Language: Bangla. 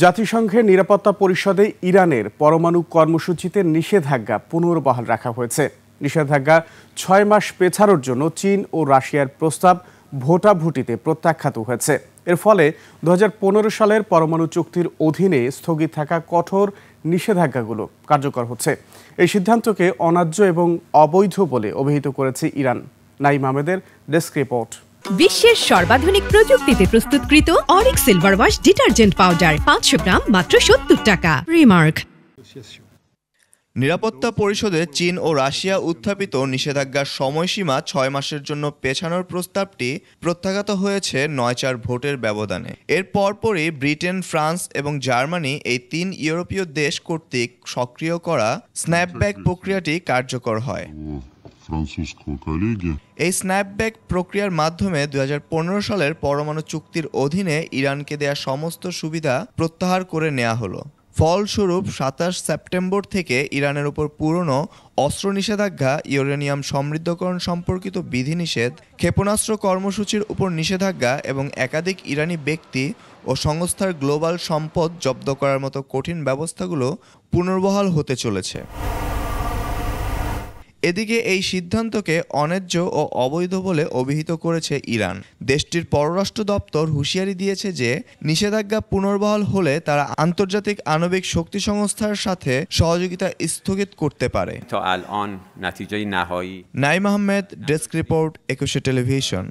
জাতিসংঘের নিরাপত্তা পরিষদে ইরানের পরমাণু কর্মসূচিতে নিষেধাজ্ঞা পুনর্বহাল রাখা হয়েছে। নিষেধাজ্ঞা 6 মাস পেছানোর জন্য চীন ও রাশিয়ার প্রস্তাব ভোটাভুটিতে প্রত্যাখ্যাত হয়েছে। এর ফলে 2015 সালের পরমাণু চুক্তির অধীনে স্থগিত থাকা কঠোর নিষেধাজ্ঞাগুলো কার্যকর হচ্ছে। এই সিদ্ধান্তকে অন্যায্য এবং অবৈধ বলে অভিহিত করেছে ইরান। নাইম আহমেদের ডেস্ক রিপোর্ট। বিশ্বের সর্বাধুনিক প্রযুক্তিতে প্রস্তুতকৃত Arik silver wash detergent powder 500 গ্রাম মাত্র 70 টাকা। রিমার্ক। নিরাপত্তা পরিষদে চীন ও রাশিয়া উত্থাপিত নিষেধাজ্ঞার সময়সীমা 6 মাসের জন্য পেছানোর প্রস্তাবটি প্রত্যাখ্যাত হয়েছে 9-4 ভোটের ব্যবধানে। এর পরপরই ব্রিটেন, ফ্রান্স এবং জার্মানি এই 3 ইউরোপীয় দেশ কর্তৃক সক্রিয় করা স্ন্যাপব্যাক প্রক্রিয়াটি কার্যকর হয়। এই স্ন্যাপব্যাক প্রক্রিয়ার মাধ্যমে 2015 সালের পরমাণু চুক্তির অধীনে ইরানকে দেয়া সমস্ত সুবিধা প্রত্যাহার করে নেওয়া হলো। ফলস্বরূপ 27 সেপ্টেম্বর থেকে ইরানের উপর পুরনো অস্ত্র নিষেধাজ্ঞা, ইউরেনিয়াম সমৃদ্ধকরণ সম্পর্কিত বিধিনিষেধ, ক্ষেপণাস্ত্র কর্মসূচির উপর নিষেধাজ্ঞা এবং একাধিক ইরানি ব্যক্তি ও সংস্থার গ্লোবাল সম্পদ জব্দ করার মতো কঠিন ব্যবস্থাগুলো পুনর্বহাল হতে চলেছে। এদিকে এই সিদ্ধান্তকে অন্যায্য ও অবৈধ বলে অভিহিত করেছে ইরান। দেশটির পররাষ্ট্র দপ্তর হুঁশিয়ারি দিয়েছে যে নিষেধাজ্ঞা পুনর্বহাল হলে তারা আন্তর্জাতিক আণবিক শক্তি সংস্থার সাথে সহযোগিতা স্থগিত করতে পারে। Naim Ahmed, desk report, 21 television.